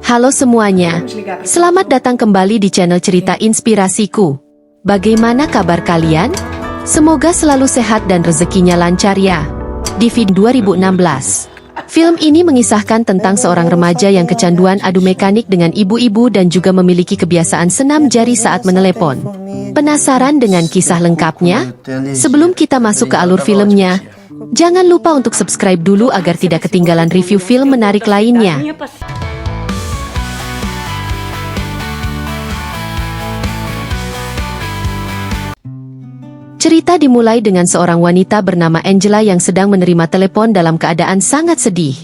Halo semuanya, selamat datang kembali di channel Cerita Inspirasiku. Bagaimana kabar kalian? Semoga selalu sehat dan rezekinya lancar ya. Di video 2016, film ini mengisahkan tentang seorang remaja yang kecanduan adu mekanik dengan ibu-ibu dan juga memiliki kebiasaan senam jari saat menelepon. Penasaran dengan kisah lengkapnya? Sebelum kita masuk ke alur filmnya, jangan lupa untuk subscribe dulu agar tidak ketinggalan review film menarik lainnya. Cerita dimulai dengan seorang wanita bernama Angela yang sedang menerima telepon dalam keadaan sangat sedih.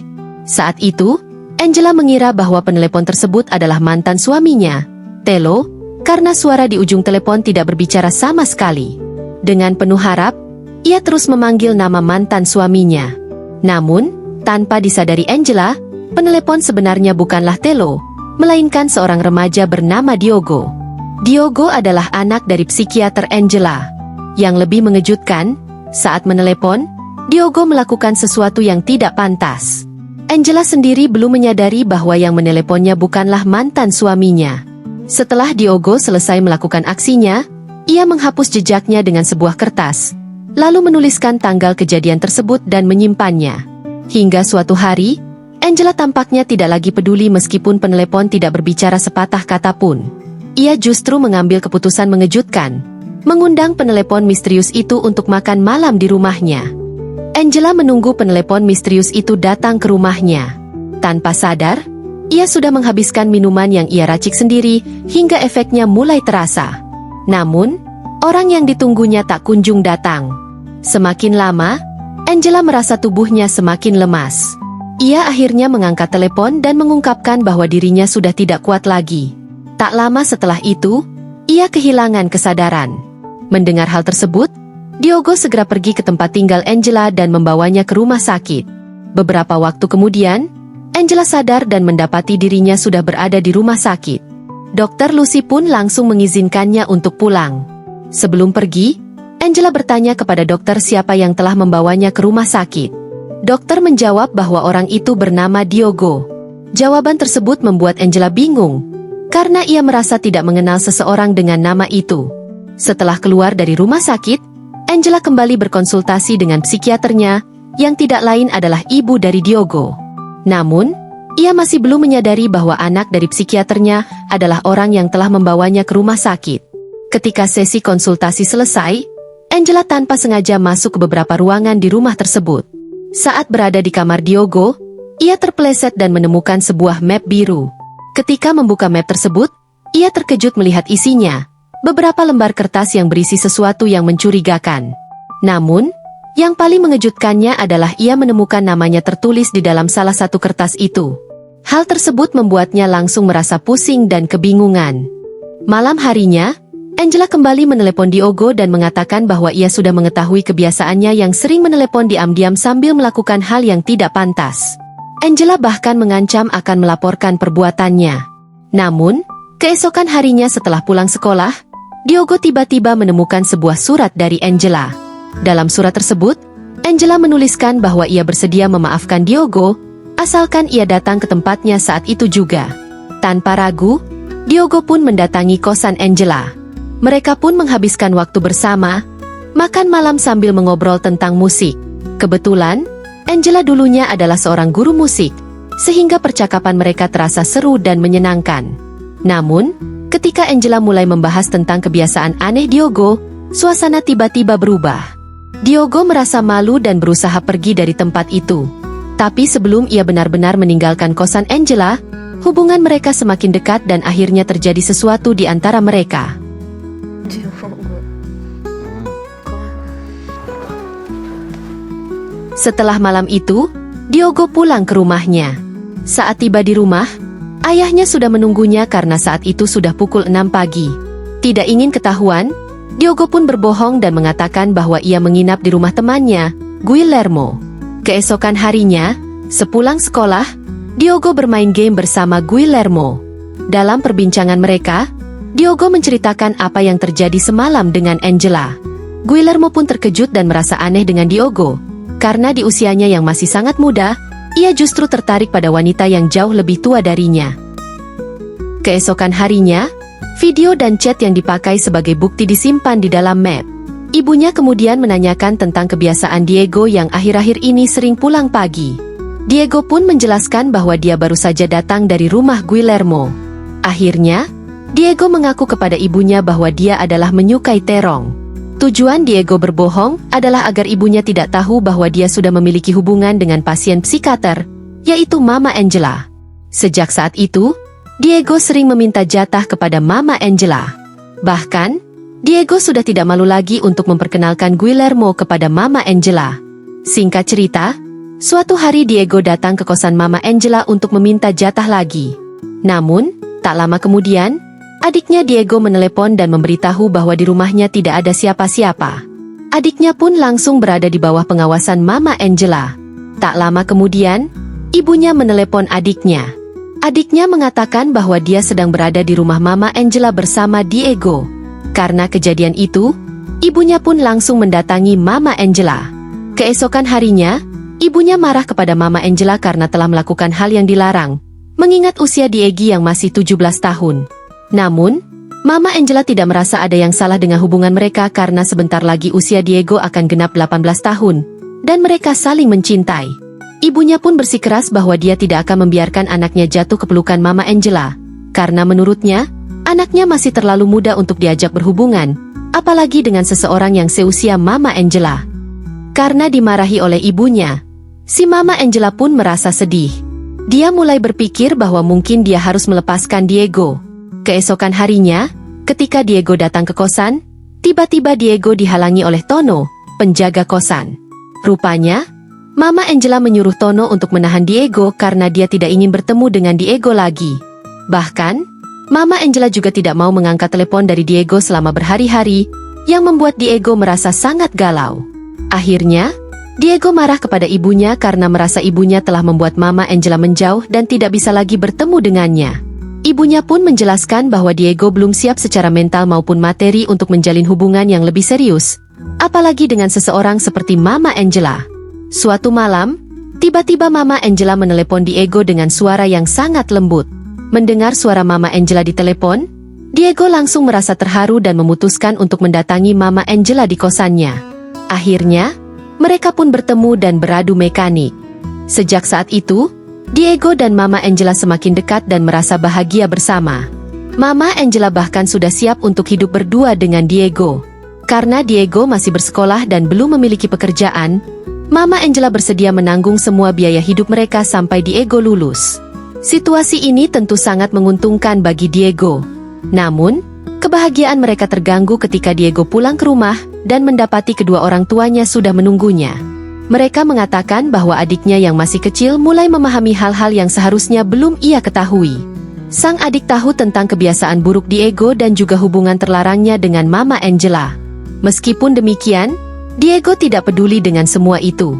Saat itu, Angela mengira bahwa penelepon tersebut adalah mantan suaminya, Telo, karena suara di ujung telepon tidak berbicara sama sekali. Dengan penuh harap, ia terus memanggil nama mantan suaminya. Namun, tanpa disadari Angela, penelepon sebenarnya bukanlah Telo, melainkan seorang remaja bernama Diogo. Diogo adalah anak dari psikiater Angela. Yang lebih mengejutkan, saat menelepon, Diogo melakukan sesuatu yang tidak pantas. Angela sendiri belum menyadari bahwa yang meneleponnya bukanlah mantan suaminya. Setelah Diogo selesai melakukan aksinya, ia menghapus jejaknya dengan sebuah kertas, lalu menuliskan tanggal kejadian tersebut dan menyimpannya. Hingga suatu hari, Angela tampaknya tidak lagi peduli meskipun penelepon tidak berbicara sepatah kata pun. Ia justru mengambil keputusan mengejutkan, mengundang penelepon misterius itu untuk makan malam di rumahnya. Angela menunggu penelepon misterius itu datang ke rumahnya. Tanpa sadar, ia sudah menghabiskan minuman yang ia racik sendiri hingga efeknya mulai terasa. Namun, orang yang ditunggunya tak kunjung datang. Semakin lama, Angela merasa tubuhnya semakin lemas. Ia akhirnya mengangkat telepon dan mengungkapkan bahwa dirinya sudah tidak kuat lagi. Tak lama setelah itu, ia kehilangan kesadaran. Mendengar hal tersebut, Diogo segera pergi ke tempat tinggal Angela dan membawanya ke rumah sakit. Beberapa waktu kemudian, Angela sadar dan mendapati dirinya sudah berada di rumah sakit. Dokter Lucy pun langsung mengizinkannya untuk pulang. Sebelum pergi, Angela bertanya kepada dokter siapa yang telah membawanya ke rumah sakit. Dokter menjawab bahwa orang itu bernama Diogo. Jawaban tersebut membuat Angela bingung, karena ia merasa tidak mengenal seseorang dengan nama itu. Setelah keluar dari rumah sakit, Angela kembali berkonsultasi dengan psikiaternya, yang tidak lain adalah ibu dari Diogo. Namun, ia masih belum menyadari bahwa anak dari psikiaternya adalah orang yang telah membawanya ke rumah sakit. Ketika sesi konsultasi selesai, Angela tanpa sengaja masuk ke beberapa ruangan di rumah tersebut. Saat berada di kamar Diogo, ia terpeleset dan menemukan sebuah map biru. Ketika membuka map tersebut, ia terkejut melihat isinya. Beberapa lembar kertas yang berisi sesuatu yang mencurigakan. Namun, yang paling mengejutkannya adalah ia menemukan namanya tertulis di dalam salah satu kertas itu. Hal tersebut membuatnya langsung merasa pusing dan kebingungan. Malam harinya, Angela kembali menelepon Diogo dan mengatakan bahwa ia sudah mengetahui kebiasaannya yang sering menelepon diam-diam sambil melakukan hal yang tidak pantas. Angela bahkan mengancam akan melaporkan perbuatannya. Namun, keesokan harinya setelah pulang sekolah, Diogo tiba-tiba menemukan sebuah surat dari Angela. Dalam surat tersebut, Angela menuliskan bahwa ia bersedia memaafkan Diogo, asalkan ia datang ke tempatnya saat itu juga. Tanpa ragu, Diogo pun mendatangi kosan Angela. Mereka pun menghabiskan waktu bersama, makan malam sambil mengobrol tentang musik. Kebetulan, Angela dulunya adalah seorang guru musik, sehingga percakapan mereka terasa seru dan menyenangkan. Namun, ketika Angela mulai membahas tentang kebiasaan aneh Diogo, suasana tiba-tiba berubah. Diogo merasa malu dan berusaha pergi dari tempat itu. Tapi sebelum ia benar-benar meninggalkan kosan Angela, hubungan mereka semakin dekat dan akhirnya terjadi sesuatu di antara mereka. Setelah malam itu, Diogo pulang ke rumahnya. Saat tiba di rumah, ayahnya sudah menunggunya karena saat itu sudah pukul 6 pagi. Tidak ingin ketahuan, Diogo pun berbohong dan mengatakan bahwa ia menginap di rumah temannya, Guillermo. Keesokan harinya, sepulang sekolah, Diogo bermain game bersama Guillermo. Dalam perbincangan mereka, Diogo menceritakan apa yang terjadi semalam dengan Angela. Guillermo pun terkejut dan merasa aneh dengan Diogo, karena di usianya yang masih sangat muda, ia justru tertarik pada wanita yang jauh lebih tua darinya. Keesokan harinya, video dan chat yang dipakai sebagai bukti disimpan di dalam map. Ibunya kemudian menanyakan tentang kebiasaan Diego yang akhir-akhir ini sering pulang pagi. Diego pun menjelaskan bahwa dia baru saja datang dari rumah Guillermo. Akhirnya, Diego mengaku kepada ibunya bahwa dia adalah menyukai terong. Tujuan Diego berbohong adalah agar ibunya tidak tahu bahwa dia sudah memiliki hubungan dengan pasien psikiater, yaitu Mama Angela. Sejak saat itu, Diego sering meminta jatah kepada Mama Angela. Bahkan, Diego sudah tidak malu lagi untuk memperkenalkan Guillermo kepada Mama Angela. Singkat cerita, suatu hari Diego datang ke kosan Mama Angela untuk meminta jatah lagi. Namun, tak lama kemudian, adiknya Diego menelepon dan memberitahu bahwa di rumahnya tidak ada siapa-siapa. Adiknya pun langsung berada di bawah pengawasan Mama Angela. Tak lama kemudian, ibunya menelepon adiknya. Adiknya mengatakan bahwa dia sedang berada di rumah Mama Angela bersama Diego. Karena kejadian itu, ibunya pun langsung mendatangi Mama Angela. Keesokan harinya, ibunya marah kepada Mama Angela karena telah melakukan hal yang dilarang, mengingat usia Diego yang masih 17 tahun. Namun, Mama Angela tidak merasa ada yang salah dengan hubungan mereka karena sebentar lagi usia Diego akan genap 18 tahun, dan mereka saling mencintai. Ibunya pun bersikeras bahwa dia tidak akan membiarkan anaknya jatuh ke pelukan Mama Angela, karena menurutnya, anaknya masih terlalu muda untuk diajak berhubungan, apalagi dengan seseorang yang seusia Mama Angela. Karena dimarahi oleh ibunya, si Mama Angela pun merasa sedih. Dia mulai berpikir bahwa mungkin dia harus melepaskan Diego. Keesokan harinya, ketika Diego datang ke kosan, tiba-tiba Diego dihalangi oleh Tono, penjaga kosan. Rupanya, Mama Angela menyuruh Tono untuk menahan Diego karena dia tidak ingin bertemu dengan Diego lagi. Bahkan, Mama Angela juga tidak mau mengangkat telepon dari Diego selama berhari-hari, yang membuat Diego merasa sangat galau. Akhirnya, Diego marah kepada ibunya karena merasa ibunya telah membuat Mama Angela menjauh dan tidak bisa lagi bertemu dengannya. Ibunya pun menjelaskan bahwa Diego belum siap secara mental maupun materi untuk menjalin hubungan yang lebih serius, apalagi dengan seseorang seperti Mama Angela. Suatu malam, tiba-tiba Mama Angela menelepon Diego dengan suara yang sangat lembut. Mendengar suara Mama Angela di telepon, Diego langsung merasa terharu dan memutuskan untuk mendatangi Mama Angela di kosannya. Akhirnya, mereka pun bertemu dan beradu mekanik. Sejak saat itu, Diego dan Mama Angela semakin dekat dan merasa bahagia bersama. Mama Angela bahkan sudah siap untuk hidup berdua dengan Diego. Karena Diego masih bersekolah dan belum memiliki pekerjaan, Mama Angela bersedia menanggung semua biaya hidup mereka sampai Diego lulus. Situasi ini tentu sangat menguntungkan bagi Diego. Namun, kebahagiaan mereka terganggu ketika Diego pulang ke rumah dan mendapati kedua orang tuanya sudah menunggunya. Mereka mengatakan bahwa adiknya yang masih kecil mulai memahami hal-hal yang seharusnya belum ia ketahui. Sang adik tahu tentang kebiasaan buruk Diego dan juga hubungan terlarangnya dengan Mama Angela. Meskipun demikian, Diego tidak peduli dengan semua itu.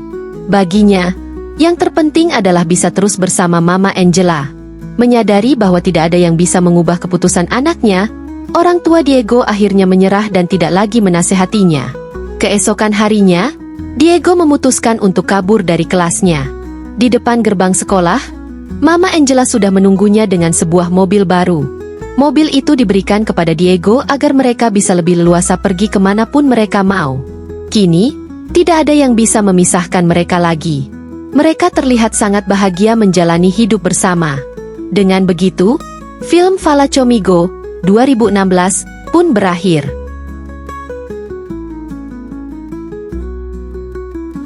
Baginya, yang terpenting adalah bisa terus bersama Mama Angela. Menyadari bahwa tidak ada yang bisa mengubah keputusan anaknya, orang tua Diego akhirnya menyerah dan tidak lagi menasehatinya. Keesokan harinya, Diego memutuskan untuk kabur dari kelasnya. Di depan gerbang sekolah, Mama Angela sudah menunggunya dengan sebuah mobil baru. Mobil itu diberikan kepada Diego agar mereka bisa lebih leluasa pergi kemanapun mereka mau. Kini, tidak ada yang bisa memisahkan mereka lagi. Mereka terlihat sangat bahagia menjalani hidup bersama. Dengan begitu, film Fala Chomigo 2016 pun berakhir.